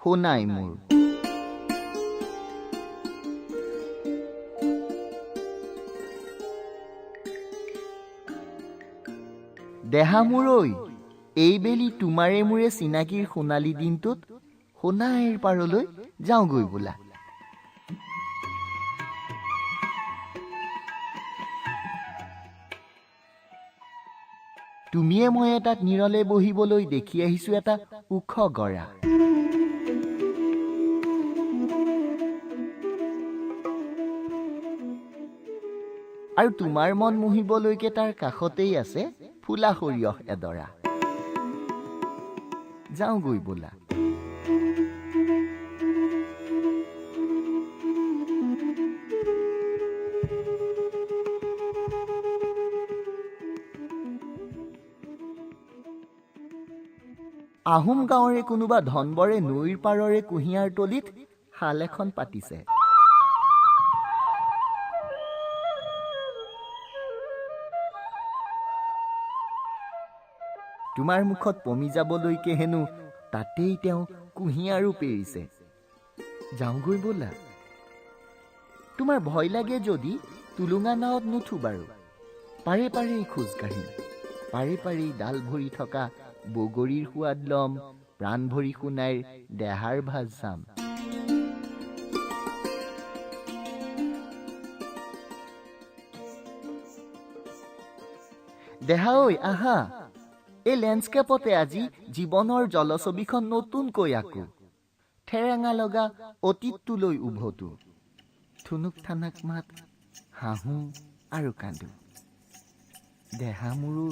সোণাই মোৰ দেহা মোৰ ঐ এইবেলি তোমাৰে মোৰে চিনাকিৰ সোণালী দিনটোত সোণাইৰ পাৰলৈ যাওঁগৈ বোলা তুমিয়ে মই তাত নিৰলে বহিবলৈ দেখি আহিছো এটা ওখ গৰা আৰু তোমাৰ মন মোহিবলৈকে তাৰ কাষতেই আছে ফুলা সৰিয়হ এডৰা যাওঁগৈ বোলা আহোম গাঁৱৰে কোনোবা ধনবৰে নৈৰ পাৰৰে কুঁহিয়াৰ তলিত শাল এখন পাতিছে তোমাৰ মুখত পমি যাবলৈকে হেনো তাতেই তেওঁ কুঁহিয়াৰো পেৰিছে যাওঁগৈ বোলা তোমাৰ ভয় লাগে যদি তুলুঙা নাৱত নুঠো বাৰু পাৰে পাৰেই খোজ কাঢ়িম পাৰে পাৰেই ডাল ভৰি থকা বগৰীৰ সোৱাদ লম প্ৰাণ ভৰি সোণাইৰ দেহাৰ ভাজ চাম দেহা ঐ আহা এই লেণ্ডস্কেপতে আজি জীৱনৰ জলছবিখন নতুনকৈ আকো ঠেৰেঙা লগা অতীতটোলৈ উভতো থুনুক থানাক মাত হাঁহো আৰু কান্দো দেহা মোৰ ঐ